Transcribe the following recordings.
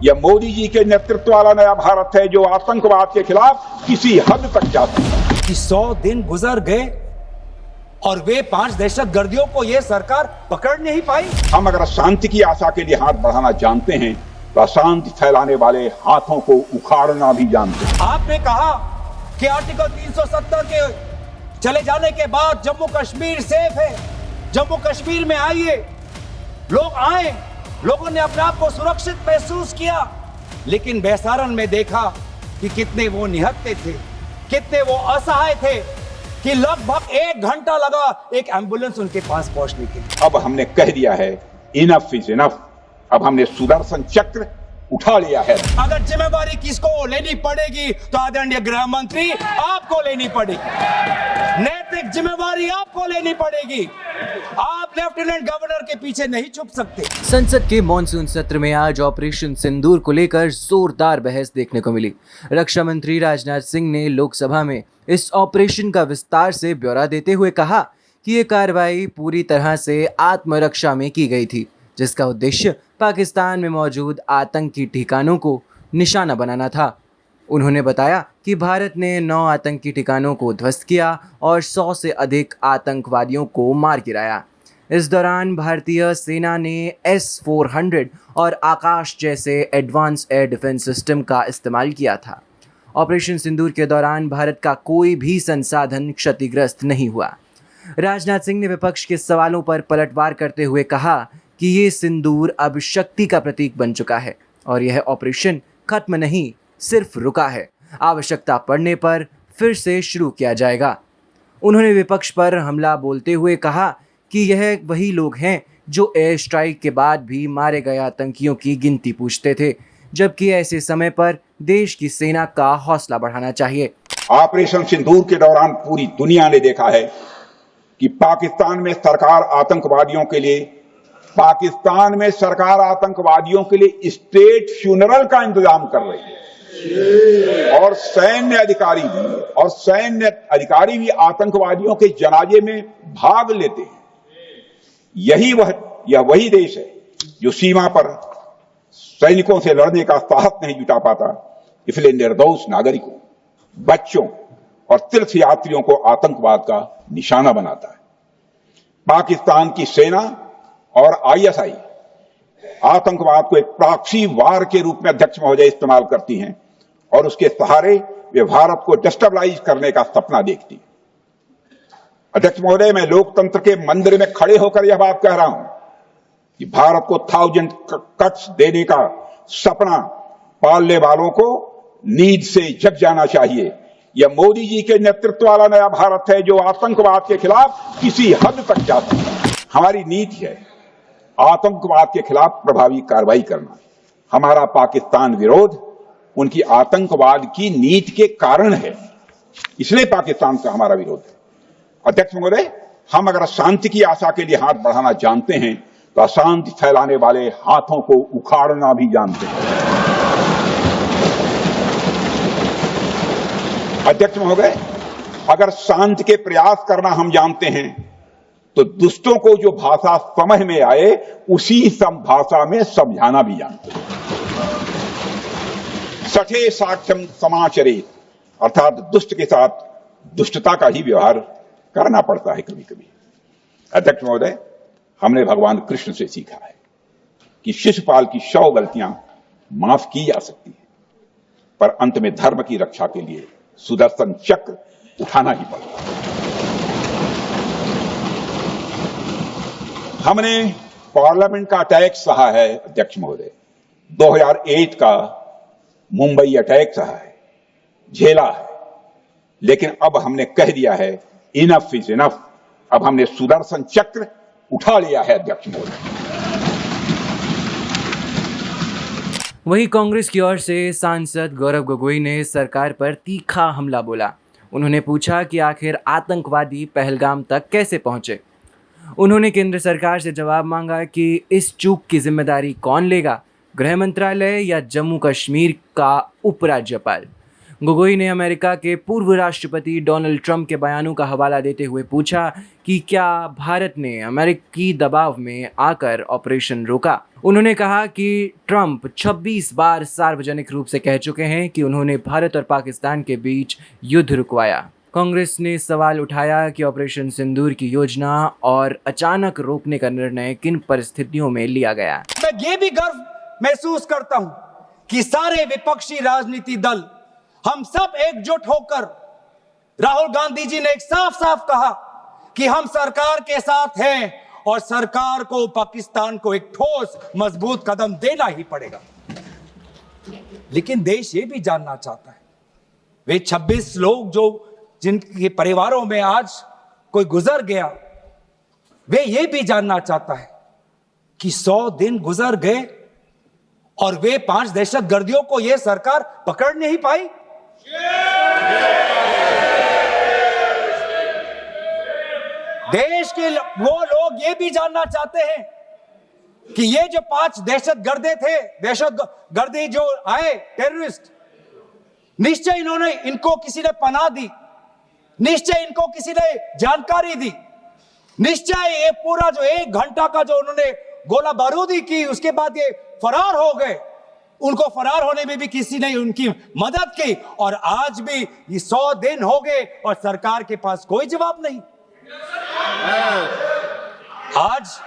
यह मोदी जी के नेतृत्व वाला नया भारत है जो आतंकवाद के खिलाफ किसी हद तक जा सकता है। कि 100 दिन गुजर गए और वे 5 दहशतगर्दियों को यह सरकार पकड़ नहीं पाई। हम अगर शांति की आशा के लिए हाथ बढ़ाना जानते हैं तो अशांति फैलाने वाले हाथों को उखाड़ना भी जानते हैं। आपने कहा कि आर्टिकल 370 के चले जाने के बाद जम्मू कश्मीर सेफ है, जम्मू कश्मीर में आइए, लोग आए, लोगों ने अपने आप को सुरक्षित महसूस किया, लेकिन बेसारन में देखा कि कितने वो निहत्थे थे, कितने वो असहाय थे कि लगभग 1 घंटा लगा एक एम्बुलेंस उनके पास पहुंचने के लिए। अब हमने कह दिया है इनफ इज इनफ। अब हमने सुदर्शन चक्र उठा लिया है। अगर जिम्मेवारी किसको लेनी पड़ेगी तो आदरणीय गृह मंत्री आपको लेनी पड़ेगी, नैतिक जिम्मेवारी आपको लेनी पड़ेगी। आप लेफ्टिनेंट गवर्नर के पीछे नहीं छुप सकते। संसद के मॉनसून सत्र में आज ऑपरेशन सिंदूर को लेकर जोरदार बहस देखने को मिली। रक्षा मंत्री राजनाथ सिंह ने लोकसभा में इस ऑपरेशन का विस्तार से ब्यौरा देते हुए कहा कि ये कार्रवाई पूरी तरह से आत्मरक्षा में की गई थी, जिसका उद्देश्य पाकिस्तान में मौजूद आतंकी ठिकानों को निशाना बनाना था। उन्होंने बताया कि भारत ने 9 आतंकी ठिकानों को ध्वस्त किया और 100 से अधिक आतंकवादियों को मार गिराया। इस दौरान भारतीय सेना ने S-400 और आकाश जैसे एडवांस एयर डिफेंस सिस्टम का इस्तेमाल किया था। ऑपरेशन सिंदूर के दौरान भारत का कोई भी संसाधन क्षतिग्रस्त नहीं हुआ। राजनाथ सिंह ने विपक्ष के सवालों पर पलटवार करते हुए कहा कि ये सिंदूर अब शक्ति का प्रतीक बन चुका है और यह ऑपरेशन खत्म नहीं, सिर्फ रुका है। आवश्यकता पड़ने पर फिर से शुरू किया जाएगा। उन्होंने विपक्ष पर हमला बोलते हुए कहा कि यह वही लोग हैं जो एयर स्ट्राइक के बाद भी मारे गए आतंकियों की गिनती पूछते थे, जबकि ऐसे समय पर देश की सेना का हौसला बढ़ाना चाहिए। ऑपरेशन सिंदूर के दौरान पूरी दुनिया ने देखा है कि पाकिस्तान में सरकार आतंकवादियों के लिए स्टेट फ्यूनरल का इंतजाम कर रही है और सैन्य अधिकारी भी आतंकवादियों के जनाजे में भाग लेते हैं। यह वही देश है जो सीमा पर सैनिकों से लड़ने का साहस नहीं जुटा पाता, इसलिए निर्दोष नागरिकों, बच्चों और तीर्थ यात्रियों को आतंकवाद का निशाना बनाता है। पाकिस्तान की सेना और ISI आतंकवाद को एक प्रॉक्सी वार के रूप में अध्यक्ष महोदय इस्तेमाल करती हैं और उसके सहारे वे भारत को डिस्टेबलाइज करने का सपना देखती है। अध्यक्ष महोदय, मैं लोकतंत्र के मंदिर में खड़े होकर यह बात कह रहा हूं कि भारत को 1000 कट्स देने का सपना पालने वालों को नींद से जग जाना चाहिए। यह मोदी जी के नेतृत्व वाला नया भारत है जो आतंकवाद के खिलाफ किसी हद तक जा सकता है। हमारी नीति है आतंकवाद के खिलाफ प्रभावी कार्रवाई करना। हमारा पाकिस्तान विरोध उनकी आतंकवाद की नीति के कारण है, इसलिए पाकिस्तान का हमारा विरोध है। अध्यक्ष महोदय, हम अगर शांति की आशा के लिए हाथ बढ़ाना जानते हैं तो अशांति फैलाने वाले हाथों को उखाड़ना भी जानते हैं। अध्यक्ष महोदय, अगर शांति के प्रयास करना हम जानते हैं तो दुष्टों को जो भाषा समझ में आए उसी भाषा में समझाना भी जानते हैं। सठे साक्ष्यम समाचरेत, अर्थात दुष्ट के साथ दुष्टता का ही व्यवहार करना पड़ता है कभी कभी। अध्यक्ष महोदय, हमने भगवान कृष्ण से सीखा है कि शिशुपाल की 100 गलतियां माफ की जा सकती हैं, पर अंत में धर्म की रक्षा के लिए सुदर्शन चक्र उठाना ही पड़ता है। हमने पार्लियामेंट का अटैक सहा है अध्यक्ष महोदय, 2008 का मुंबई अटैक सहा है, झेला है, लेकिन अब हमने कह दिया है इनफ इज इनफ। अब हमने सुदर्शन चक्र उठा लिया है अध्यक्ष महोदय। वहीं कांग्रेस की ओर से सांसद गौरव गोगोई ने सरकार पर तीखा हमला बोला। उन्होंने पूछा कि आखिर आतंकवादी पहलगाम तक कैसे पहुंचे। उन्होंने केंद्र सरकार से जवाब मांगा कि इस चूक की जिम्मेदारी कौन लेगा, गृह मंत्रालय या जम्मू कश्मीर का उपराज्यपाल। गोगोई ने अमेरिका के पूर्व राष्ट्रपति डोनाल्ड ट्रंप के बयानों का हवाला देते हुए पूछा कि क्या भारत ने अमेरिकी दबाव में आकर ऑपरेशन रोका। उन्होंने कहा कि ट्रंप 26 बार सार्वजनिक रूप से कह चुके हैं कि उन्होंने भारत और पाकिस्तान के बीच युद्ध रुकवाया। कांग्रेस ने सवाल उठाया कि ऑपरेशन सिंदूर की योजना और अचानक रोकने का निर्णय किन परिस्थितियों में लिया गया। मैं ये भी गर्व महसूस करता हूं कि सारे विपक्षी राजनीति दल, हम सब एकजुट होकर, राहुल गांधी जी ने एक साफ साफ कहा कि हम सरकार के साथ हैं और सरकार को पाकिस्तान को एक ठोस मजबूत कदम देना ही पड़ेगा। लेकिन देश ये भी जानना चाहता है, वे 26 लोग जो जिनके परिवारों में आज कोई गुजर गया, वे ये भी जानना चाहता है कि 100 दिन गुजर गए और वे 5 दहशतगर्दियों को यह सरकार पकड़ नहीं पाई। देश के वो लोग ये भी जानना चाहते हैं कि ये जो 5 दहशतगर्दी जो आए टेररिस्ट, निश्चय इनको किसी ने पनाह दी, निश्चय इनको किसी ने जानकारी दी, निश्चय ये पूरा जो 1 घंटा का जो उन्होंने गोला बारूदी की, उसके बाद ये फरार हो गए, उनको फरार होने में भी किसी ने उनकी मदद की। और आज भी ये 100 दिन हो गए और सरकार के पास कोई जवाब नहीं। आज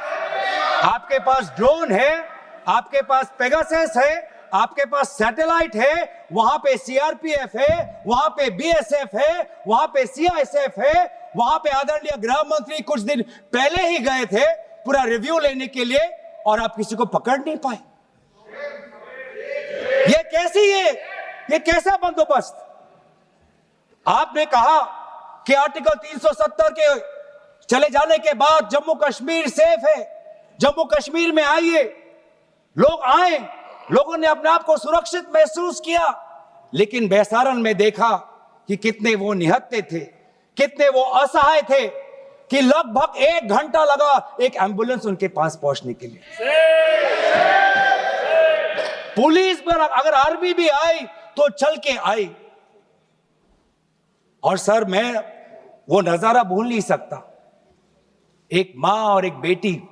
आपके पास ड्रोन है, आपके पास पेगासस है, आपके पास सैटेलाइट है, वहां पे सीआरपीएफ है, वहां पे बीएसएफ है, वहां पे सीआईएसएफ है, वहां पे आदरणीय गृह मंत्री कुछ दिन पहले ही गए थे पूरा रिव्यू लेने के लिए, और आप किसी को पकड़ नहीं पाए। ये कैसी है, ये कैसा बंदोबस्त? आपने कहा कि आर्टिकल 370 के चले जाने के बाद जम्मू कश्मीर सेफ है, जम्मू कश्मीर में आइए, लोग आए, लोगों ने अपने आप को सुरक्षित महसूस किया। लेकिन बेसारन में देखा कि कितने वो निहत्थे थे, कितने वो असहाय थे कि लगभग 1 घंटा लगा एक एम्बुलेंस उनके पास पहुंचने के लिए। पुलिस पर अगर आर्मी भी आई तो चल के आई। और सर, मैं वो नजारा भूल नहीं सकता, एक मां और एक बेटी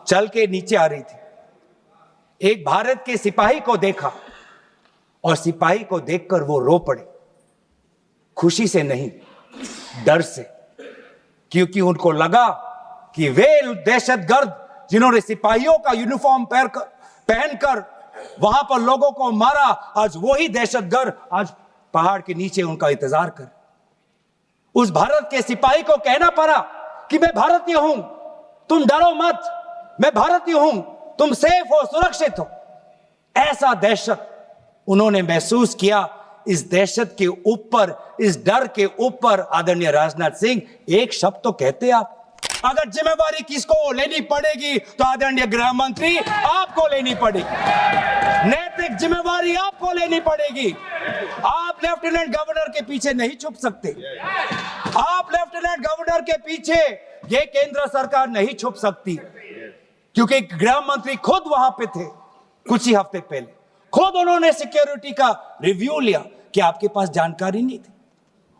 चल के नीचे आ रही थी, एक भारत के सिपाही को देखा और सिपाही को देखकर वो रो पड़े, खुशी से नहीं, डर से, क्योंकि उनको लगा कि वे दहशतगर्द जिन्होंने सिपाहियों का यूनिफॉर्म पहनकर वहां पर लोगों को मारा, आज वही दहशतगर्द आज पहाड़ के नीचे उनका इंतजार कर। उस भारत के सिपाही को कहना पड़ा कि मैं भारतीय हूं, तुम डरो मत, मैं भारतीय हूं, तुम सेफ हो, सुरक्षित हो। ऐसा दहशत उन्होंने महसूस किया। इस दहशत के ऊपर, इस डर के ऊपर आदरणीय राजनाथ सिंह एक शब्द तो कहते आप, अगर जिम्मेवारी किसको लेनी पड़ेगी तो आदरणीय गृह मंत्री आपको लेनी पड़ेगी, नैतिक जिम्मेवारी आपको लेनी पड़ेगी। आप लेफ्टिनेंट गवर्नर के पीछे नहीं छुप सकते, आप लेफ्टिनेंट गवर्नर के पीछे ये केंद्र सरकार नहीं छुप सकती, क्योंकि गृह मंत्री खुद वहां पे थे कुछ ही हफ्ते पहले, खुद उन्होंने सिक्योरिटी का रिव्यू लिया कि आपके पास जानकारी नहीं थी।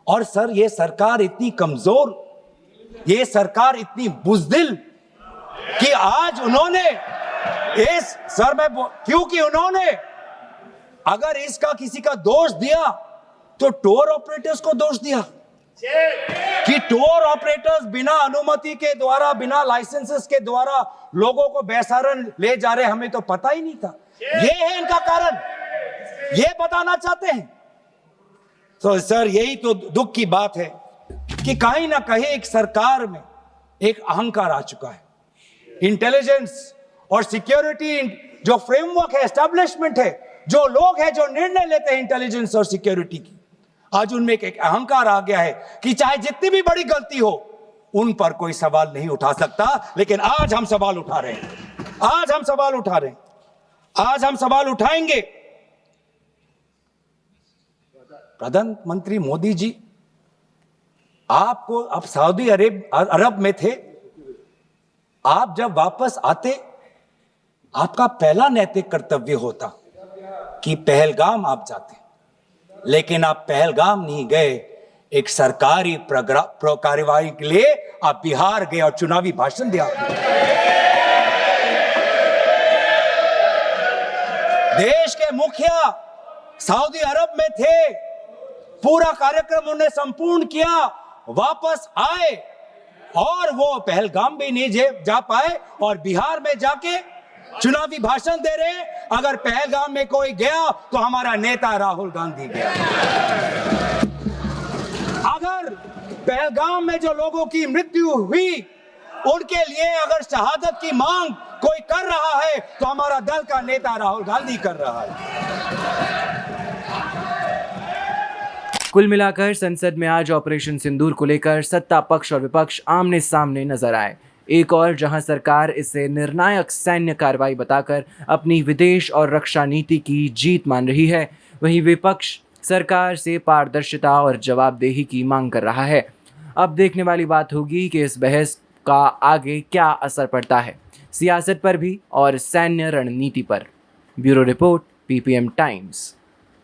और सर, ये सरकार इतनी कमजोर, ये सरकार इतनी बुज़दिल कि आज उन्होंने इस सर में, क्योंकि उन्होंने अगर इसका किसी का दोष दिया तो टूर ऑपरेटर्स को दोष दिया कि टूर ऑपरेटर्स बिना अनुमति के द्वारा, बिना लाइसेंसेस के द्वारा लोगों को बेसहारन ले जा रहे, हमें तो पता ही नहीं था। ये है इनका कारण, ये बताना चाहते हैं। तो सर, यही तो दुख की बात है कि कहीं ना कहीं एक सरकार में एक अहंकार आ चुका है। इंटेलिजेंस और सिक्योरिटी जो फ्रेमवर्क है, एस्टैब्लिशमेंट है, जो लोग हैं जो निर्णय लेते हैं इंटेलिजेंस और सिक्योरिटी की, आज उनमें एक अहंकार आ गया है कि चाहे जितनी भी बड़ी गलती हो उन पर कोई सवाल नहीं उठा सकता। लेकिन आज हम सवाल उठा रहे हैं, आज हम सवाल उठा रहे हैं, आज हम सवाल उठाएंगे। प्रधानमंत्री मोदी जी, आपको, आप सऊदी अरब में थे, आप जब वापस आते आपका पहला नैतिक कर्तव्य होता कि पहलगाम आप जाते, लेकिन आप पहलगाम नहीं गए, एक सरकारी कार्यवाही के लिए आप बिहार गए और चुनावी भाषण दिया। देश के मुखिया सऊदी अरब में थे, पूरा कार्यक्रम उन्होंने संपूर्ण किया, वापस आए और वो पहलगाम भी नहीं जा पाए और बिहार में जाके चुनावी भाषण दे रहे। अगर पहलगाम में कोई गया तो हमारा नेता राहुल गांधी गया। अगर पहलगाम में जो लोगों की मृत्यु हुई उनके लिए अगर शहादत की मांग कोई कर रहा है तो हमारा दल का नेता राहुल गांधी कर रहा है। कुल मिलाकर संसद में आज ऑपरेशन सिंदूर को लेकर सत्ता पक्ष और विपक्ष आमने सामने नजर आए। एक और जहां सरकार इसे निर्णायक सैन्य कार्रवाई बताकर अपनी विदेश और रक्षा नीति की जीत मान रही है, वहीं विपक्ष सरकार से पारदर्शिता और जवाबदेही की मांग कर रहा है। अब देखने वाली बात होगी कि इस बहस का आगे क्या असर पड़ता है, सियासत पर भी और सैन्य रणनीति पर। Bureau report, PPM times.